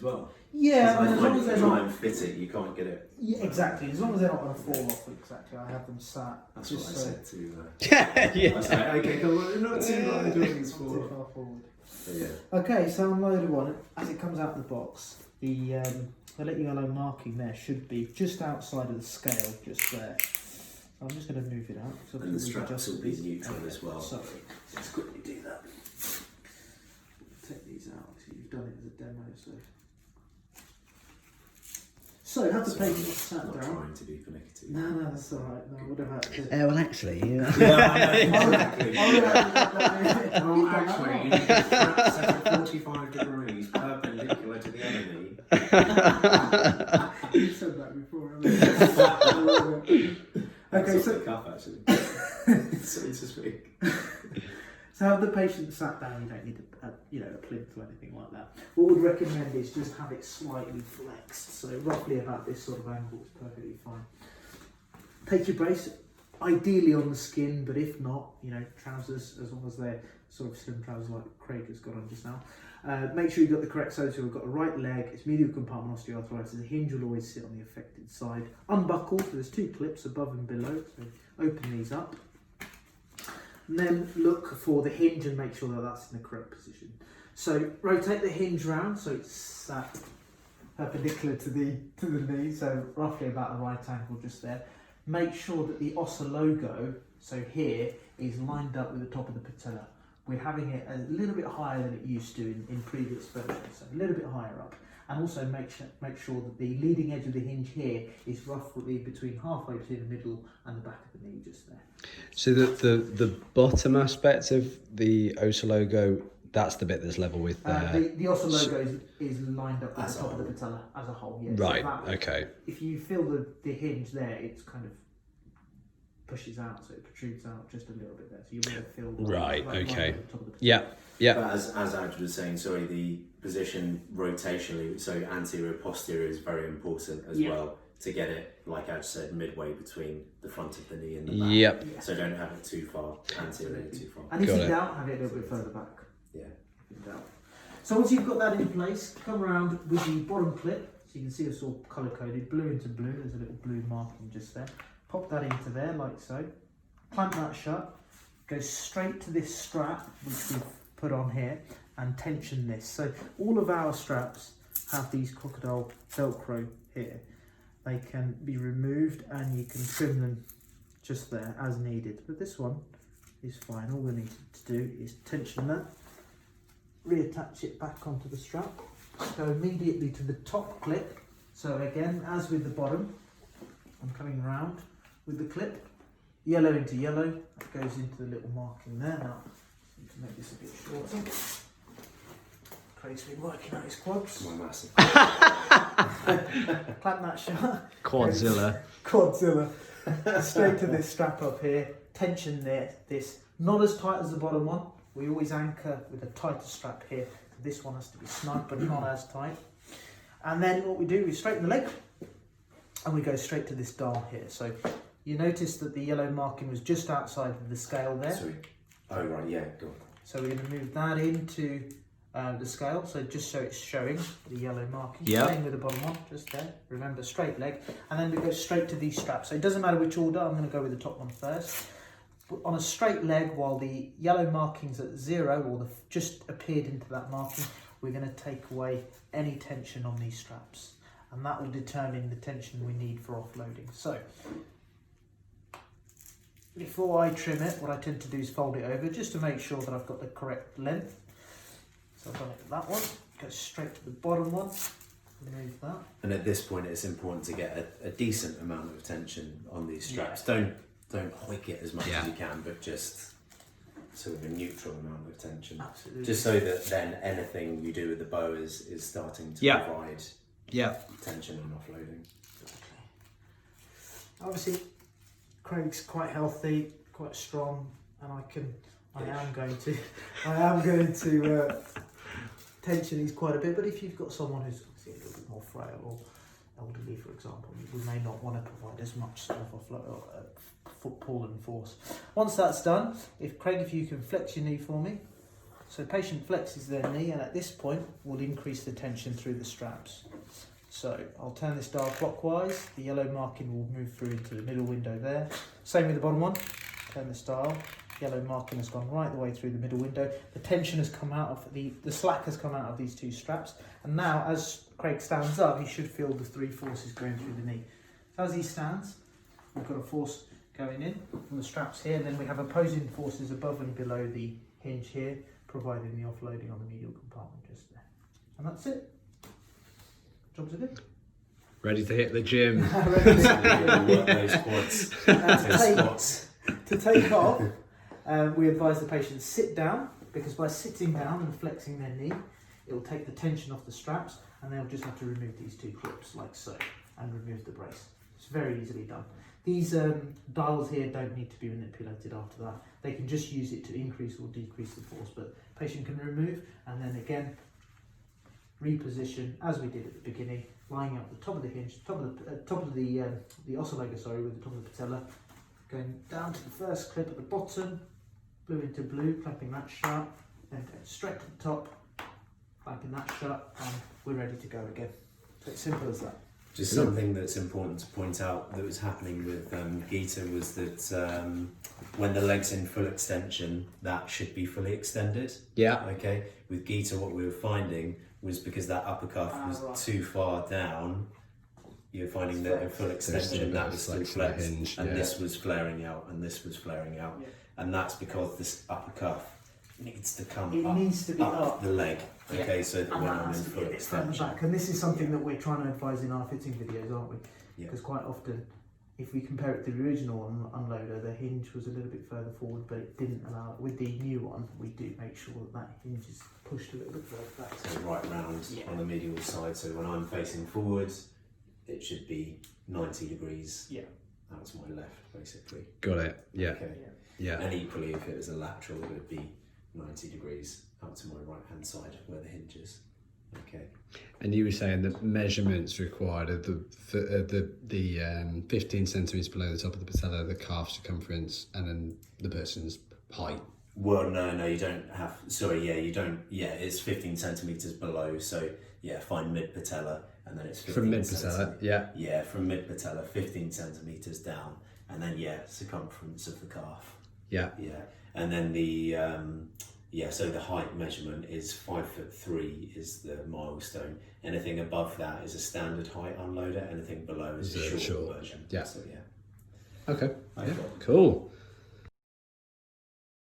well. Yeah, I mean, as long as when they're you try not. and fit it, you can't get it. Yeah, exactly. As long as they're not going to fall off. Exactly. I have them sat. That's just what I so said to. Yeah. I was like, okay, come on, not too far doing this not too far forward. Yeah. Okay, so unloaded one. As it comes out of the box, the little yellow marking there should be just outside of the scale, just there. So I'm just going to move it out. So And the straps will be neutral as well. Sorry, let's quickly do that. Take these out. So you've done it as a demo, so. So have the patient sat Not down. trying to be pernickety. No, that's all right. No, I would have had to. Well, actually, yeah. Yeah, I know, exactly. Oh, actually, you need to flap set at 45 degrees perpendicular to the enemy. You said that before, haven't you? Okay, so cuff actually. So to speak. So have the patient sat down. You don't need a plinth or anything like that. What we'd recommend is just have it slightly flexed, so roughly about this sort of angle is perfectly fine. Take your brace, ideally on the skin, but if not, trousers, as long as they're sort of slim trousers like Craig has got on just now. Make sure you've got the correct sole, so we've got a right leg, it's medial compartment osteoarthritis, the hinge will always sit on the affected side. Unbuckle, so there's 2 clips above and below, so open these up. And then look for the hinge and make sure that that's in the correct position. So rotate the hinge round so it's sat perpendicular to the knee, so roughly about the right angle just there. Make sure that the ossa logo, so here, is lined up with the top of the patella. We're having it a little bit higher than it used to in previous versions, so a little bit higher up. And also make sure that the leading edge of the hinge here is roughly between halfway between the middle and the back of the knee, just there. So the bottom aspect of the OSA logo, that's the bit that's level with the ossa logo is lined up with the top of the patella as a whole. Yes. Right. So Okay. if you feel the hinge there, it's kind of pushes out, so it protrudes out just a little bit there. So you want to feel right. Okay. at the top of the patella. Yeah. Yeah. But as Aj was saying, sorry, the position rotationally, so anterior posterior is very important as well to get it, like Aj said, midway between the front of the knee and the back. Yep. Yeah. So don't have it too far anterior, too far. And if Got you it. doubt, have it a little bit further back. Yeah. If you doubt. So once you've got that in place, come around with the bottom clip. So you can see it's all colour coded, blue into blue. There's a little blue marking just there. Pop that into there like so. Clamp that shut. Go straight to this strap which we've put on here and tension this. So all of our straps have these crocodile velcro here. They can be removed and you can trim them just there as needed. But this one is fine. All we need to do is tension that, reattach it back onto the strap, go immediately to the top clip. So again, as with the bottom, I'm coming around with the clip, yellow into yellow, that goes into the little marking there. Now, I need to make this a bit shorter. Craig's been working out his quads. My massive. Clamp that shut. Quadzilla. Quadzilla. Straight to this strap up here. Tension this. Not as tight as the bottom one. We always anchor with a tighter strap here. This one has to be snug, but not as tight. And then what we do is straighten the leg, and we go straight to this dial here. So you notice that the yellow marking was just outside of the scale there. Sorry. Oh right, yeah, go on. So we're going to move that into the scale, so just so it's showing the yellow marking. Yep. Same with the bottom one, just there. Remember, straight leg. And then we go straight to these straps. So it doesn't matter which order, I'm going to go with the top one first. On a straight leg, while the yellow marking's at 0, or just appeared into that marking, we're going to take away any tension on these straps. And that will determine the tension we need for offloading. So, before I trim it, what I tend to do is fold it over, just to make sure that I've got the correct length. So I've done it with that one, go straight to the bottom one, remove that. And at this point, it's important to get a decent amount of tension on these straps. Yeah. Don't hoik it as much as you can, but just sort of a neutral amount of tension. Absolutely. Just so that then anything you do with the bow is starting to provide tension and offloading. Obviously, Craig's quite healthy, quite strong, and I am going to tension these quite a bit. But if you've got someone who's obviously a little bit more frail or elderly, for example, we may not want to provide as much sort of pull and force. Once that's done, if you can flex your knee for me, So patient flexes their knee, and at this point we'll increase the tension through the straps. So I'll turn this dial clockwise, the yellow marking will move through into the middle window there. Same with the bottom one, turn this dial, yellow marking has gone right the way through the middle window. The tension has come out of, the slack has come out of these two straps. And now as Craig stands up, he should feel the three forces going through the knee. So as he stands, we've got a force going in from the straps here, and then we have opposing forces above and below the hinge here, providing the offloading on the medial compartment just there. And that's it. Jobs are good. Ready to hit the gym. Work those quads, those squats. To take off, we advise the patient sit down, because by sitting down and flexing their knee, it will take the tension off the straps, and they'll just have to remove these two clips like so, and remove the brace. It's very easily done. These dials here don't need to be manipulated after that. They can just use it to increase or decrease the force, but patient can remove, and then again reposition as we did at the beginning, lying out the top of the hinge, top of the oscillator, sorry, with the top of the patella, going down to the first clip at the bottom, blue into blue, clamping that shut, then going straight to the top, clamping that shut, and we're ready to go again. So it's simple as that. Just something that's important to point out that was happening with Gita was that when the leg's in full extension, that should be fully extended. Yeah. Okay. With Gita, what we were finding was because that upper cuff was too far down, you're finding that in full extension that was still flexed, hinge, and this was flaring out, and this was flaring out, and that's because this upper cuff needs to come up the leg. Okay, so that when I'm in full extension. Back. And this is something that we're trying to advise in our fitting videos, aren't we? Yeah. Because quite often, if we compare it to the original unloader, the hinge was a little bit further forward, but it didn't allow it. With the new one, we do make sure that hinge is pushed a little bit further back. So right round on the medial side, so when I'm facing forwards, it should be 90 degrees. Yeah. That's my left, basically. Got it. Yeah. Okay. Yeah. And equally, if it was a lateral, it would be 90 degrees out to my right hand side where the hinge is. Okay. And you were saying the measurements required of the 15 centimeters below the top of the patella, the calf circumference, and then the person's height. Well, no, you don't have. Sorry, yeah, you don't. Yeah, it's 15 centimeters below. So yeah, find mid patella, and then it's 15 from mid patella. Yeah. Yeah, from mid patella, 15 centimeters down, and then circumference of the calf. Yeah. Yeah, and then the so the height measurement is 5'3" is the milestone. Anything above that is a standard height unloader. Anything below is a short version. Yeah. So yeah. Okay. Yeah. Cool.